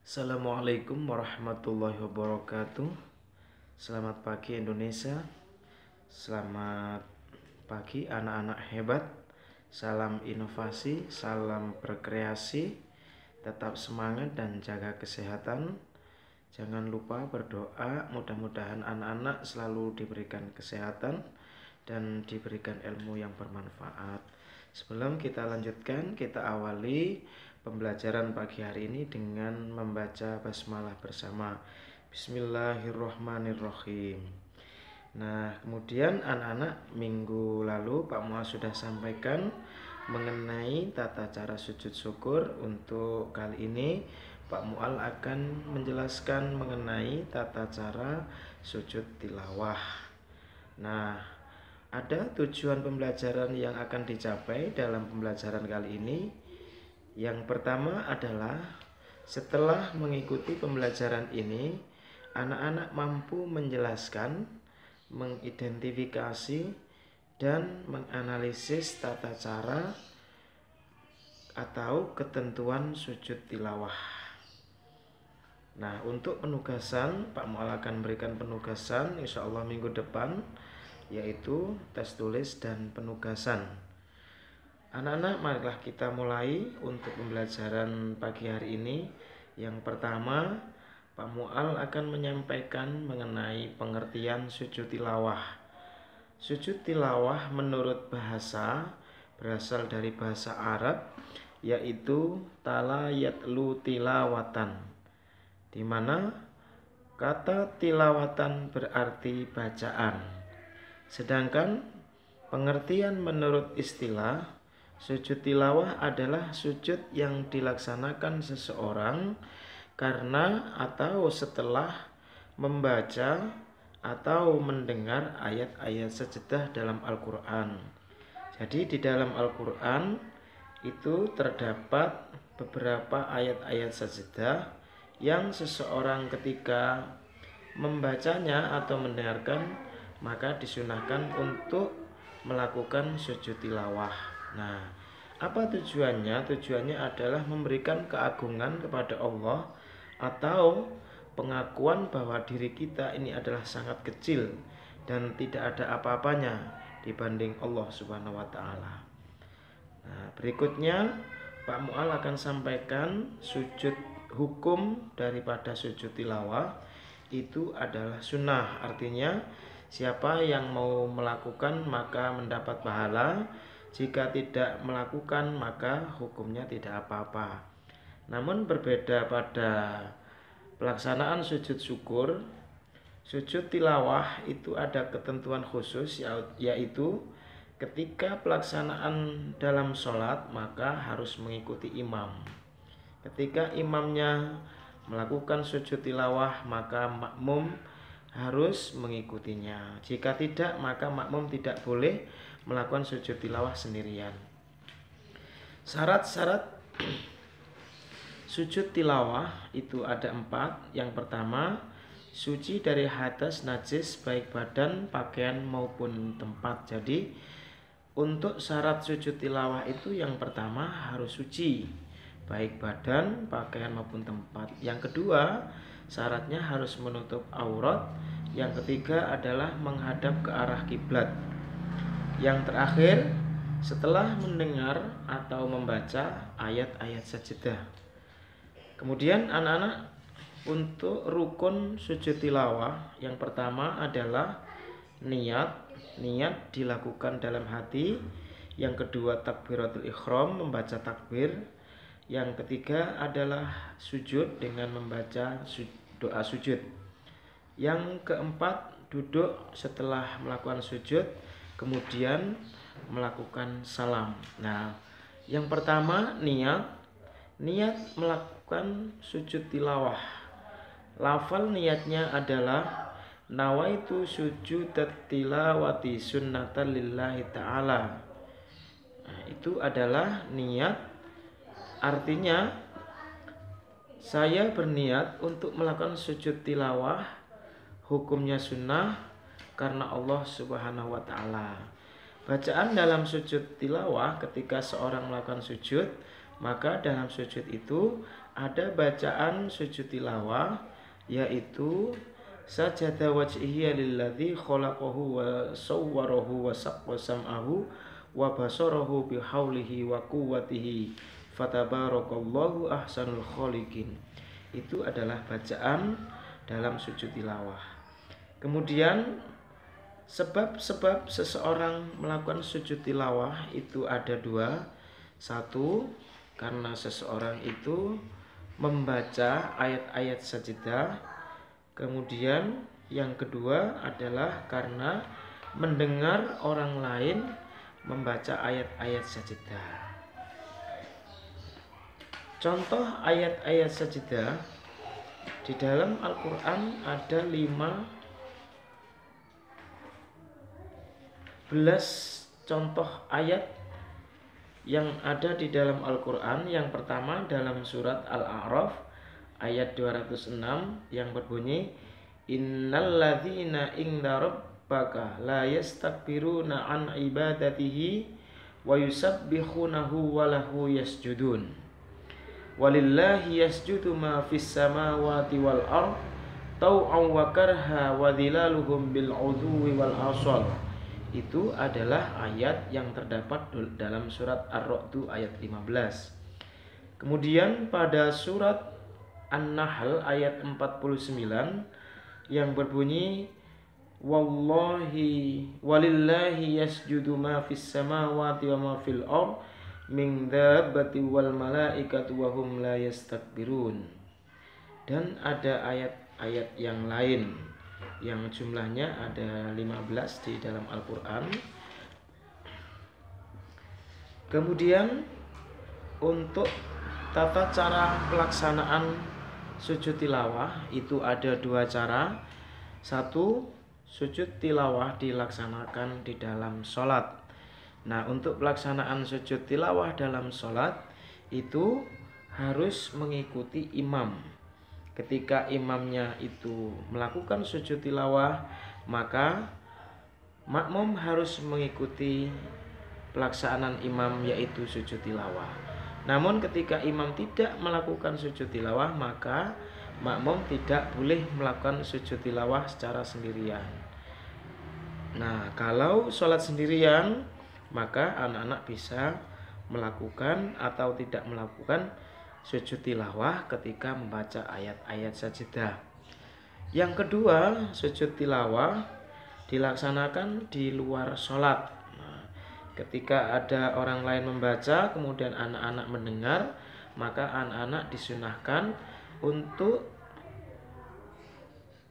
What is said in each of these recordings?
Assalamualaikum warahmatullahi wabarakatuh. Selamat pagi Indonesia. Selamat pagi anak-anak hebat. Salam inovasi, salam berkreasi. Tetap semangat dan jaga kesehatan. Jangan lupa berdoa, mudah-mudahan anak-anak selalu diberikan kesehatan dan diberikan ilmu yang bermanfaat. Sebelum kita lanjutkan, kita awali pembelajaran pagi hari ini dengan membaca basmalah bersama. Bismillahirrohmanirrohim. Nah, kemudian anak-anak, minggu lalu Pak Mual sudah sampaikan mengenai tata cara sujud syukur. Untuk kali ini Pak Mual akan menjelaskan mengenai tata cara sujud tilawah. Nah, ada tujuan pembelajaran yang akan dicapai dalam pembelajaran kali ini. Yang pertama adalah setelah mengikuti pembelajaran ini, anak-anak mampu menjelaskan, mengidentifikasi, dan menganalisis tata cara atau ketentuan sujud tilawah. Nah, untuk penugasan, Pak Mual akan memberikan penugasan insya Allah minggu depan, yaitu tes tulis dan penugasan. Anak-anak, marilah kita mulai untuk pembelajaran pagi hari ini. Yang pertama, Pak Mual akan menyampaikan mengenai pengertian sujud tilawah. Sujud tilawah menurut bahasa berasal dari bahasa Arab, yaitu tala yatlu tilawatan, di mana kata tilawatan berarti bacaan. Sedangkan pengertian menurut istilah, sujud tilawah adalah sujud yang dilaksanakan seseorang karena atau setelah membaca atau mendengar ayat-ayat sajadah dalam Al-Quran. Jadi di dalam Al-Quran itu terdapat beberapa ayat-ayat sajadah yang seseorang ketika membacanya atau mendengarkan maka disunahkan untuk melakukan sujud tilawah. Nah, apa tujuannya? Tujuannya adalah memberikan keagungan kepada Allah atau pengakuan bahwa diri kita ini adalah sangat kecil dan tidak ada apa-apanya dibanding Allah Subhanahu wa taala. Nah, berikutnya Pak Mual akan sampaikan sujud hukum daripada sujud tilawah itu adalah sunnah. Artinya siapa yang mau melakukan maka mendapat pahala, jika tidak melakukan maka hukumnya tidak apa-apa. Namun berbeda pada pelaksanaan sujud syukur, sujud tilawah itu ada ketentuan khusus, yaitu ketika pelaksanaan dalam sholat maka harus mengikuti imam. Ketika imamnya melakukan sujud tilawah maka makmum harus mengikutinya. Jika tidak maka makmum tidak boleh melakukan sujud tilawah sendirian. Syarat-syarat sujud tilawah itu ada 4. Yang pertama, suci dari hadas najis baik badan, pakaian maupun tempat. Jadi untuk syarat sujud tilawah itu yang pertama harus suci baik badan, pakaian maupun tempat. Yang kedua, syaratnya harus menutup aurat. Yang ketiga adalah menghadap ke arah kiblat. Yang terakhir, setelah mendengar atau membaca ayat-ayat sajadah. Kemudian anak-anak, untuk rukun sujud tilawah yang pertama adalah niat. Niat dilakukan dalam hati. Yang kedua takbiratul ikhram, membaca takbir. Yang ketiga adalah sujud dengan membaca doa sujud. Yang keempat, duduk setelah melakukan sujud, kemudian melakukan salam. Nah, yang pertama niat melakukan sujud tilawah. Lafal niatnya adalah nawaitu sujud tilawati sunnatan lillahi ta'ala. Nah, itu adalah niat. Artinya saya berniat untuk melakukan sujud tilawah, hukumnya sunnah karena Allah Subhanahu wa taala. Bacaan dalam sujud tilawah ketika seorang melakukan sujud, maka dalam sujud itu ada bacaan sujud tilawah, yaitu sajada wajhiya lilladzi khalaqahu wa sawwarahu wa saqqa sam'ahu wa basarahu bihaulihi wa quwwatihi fatabarakallahu ahsanul khaliqin. Itu adalah bacaan dalam sujud tilawah. Kemudian sebab-sebab seseorang melakukan sujud tilawah itu ada dua. Satu, karena seseorang itu membaca ayat-ayat sajadah. Kemudian yang kedua adalah karena mendengar orang lain membaca ayat-ayat sajadah. Contoh ayat-ayat sajadah di dalam Al-Quran ada 15 contoh ayat yang ada di dalam Al-Quran. Yang pertama dalam surat Al-A'raf ayat 206 yang berbunyi, innalladzina inda rabbaka la yastakbiruna an ibadatihi wa yusabbihunahu wa lahu yasjudun walillahi yasjudu ma fis samawati wal ard tau'an wa karha wa dhilaluhum bil udhuwi wal asal. Itu adalah ayat yang terdapat dalam surat Ar-Ra'd ayat 15. Kemudian pada surat An-Nahl ayat 49 yang berbunyi, wallahi walillahi yasjudu ma fis samawati wa ma fil ard min dabbati wal malaikatu wa hum la yastakbirun. Dan ada ayat-ayat yang lain yang jumlahnya ada 15 di dalam Al-Quran. Kemudian untuk tata cara pelaksanaan sujud tilawah itu ada dua cara. Satu, sujud tilawah dilaksanakan di dalam sholat. Nah, untuk pelaksanaan sujud tilawah dalam sholat itu harus mengikuti imam. Ketika imamnya itu melakukan sujud tilawah, maka makmum harus mengikuti pelaksanaan imam, yaitu sujud tilawah. Namun ketika imam tidak melakukan sujud tilawah, maka makmum tidak boleh melakukan sujud tilawah secara sendirian. Nah, kalau sholat sendirian, maka anak-anak bisa melakukan atau tidak melakukan sujud tilawah ketika membaca ayat-ayat sajadah. Yang kedua, sujud tilawah dilaksanakan di luar sholat. Nah, ketika ada orang lain membaca, kemudian anak-anak mendengar, maka anak-anak disunahkan untuk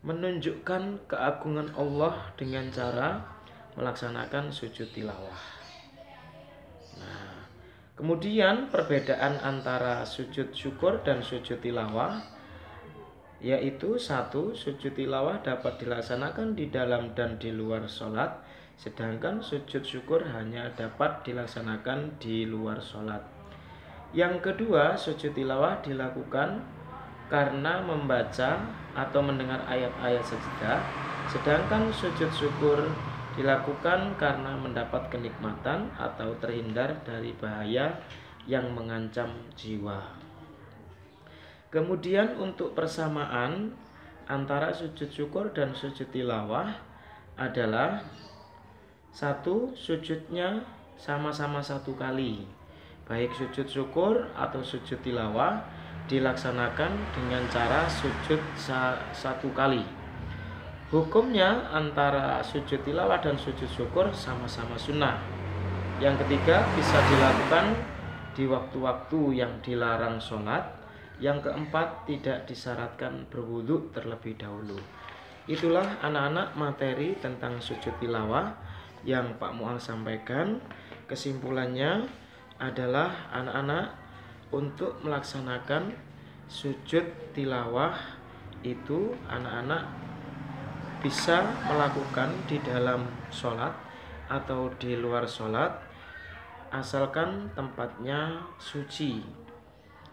menunjukkan keagungan Allah dengan cara melaksanakan sujud tilawah. Kemudian perbedaan antara sujud syukur dan sujud tilawah, yaitu satu, sujud tilawah dapat dilaksanakan di dalam dan di luar sholat, sedangkan sujud syukur hanya dapat dilaksanakan di luar sholat. Yang kedua, sujud tilawah dilakukan karena membaca atau mendengar ayat-ayat sajadah, sedangkan sujud syukur dilakukan karena mendapat kenikmatan atau terhindar dari bahaya yang mengancam jiwa. Kemudian untuk persamaan antara sujud syukur dan sujud tilawah adalah satu, sujudnya sama-sama satu kali. Baik sujud syukur atau sujud tilawah dilaksanakan dengan cara sujud satu kali. Hukumnya antara sujud tilawah dan sujud syukur sama-sama sunnah. Yang ketiga, bisa dilakukan di waktu-waktu yang dilarang sholat. Yang keempat, tidak disyaratkan berwudu terlebih dahulu. Itulah anak-anak materi tentang sujud tilawah yang Pak Mual sampaikan. Kesimpulannya adalah anak-anak untuk melaksanakan sujud tilawah itu anak-anak bisa melakukan di dalam sholat atau di luar sholat, asalkan tempatnya suci,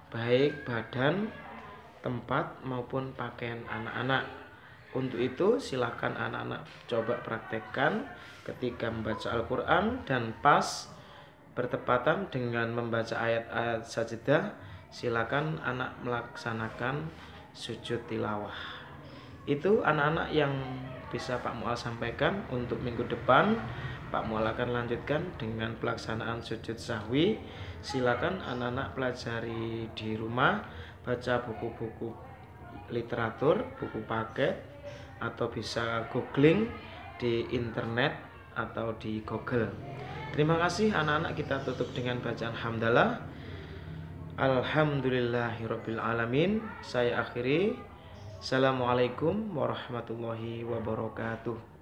baik badan, tempat maupun pakaian anak-anak. Untuk itu silakan anak-anak coba praktekkan ketika membaca Al-Quran dan pas bertepatan dengan membaca ayat-ayat sajadah, silakan anak melaksanakan sujud tilawah. Itu anak-anak yang bisa Pak Mual sampaikan. Untuk minggu depan Pak Mual akan lanjutkan dengan pelaksanaan sujud sahwi. Silakan anak-anak pelajari di rumah, baca buku-buku literatur, buku paket, atau bisa googling di internet atau di Google. Terima kasih anak-anak, kita tutup dengan bacaan hamdalah. Alhamdulillahirabbil alamin. Saya akhiri. Assalamualaikum warahmatullahi wabarakatuh.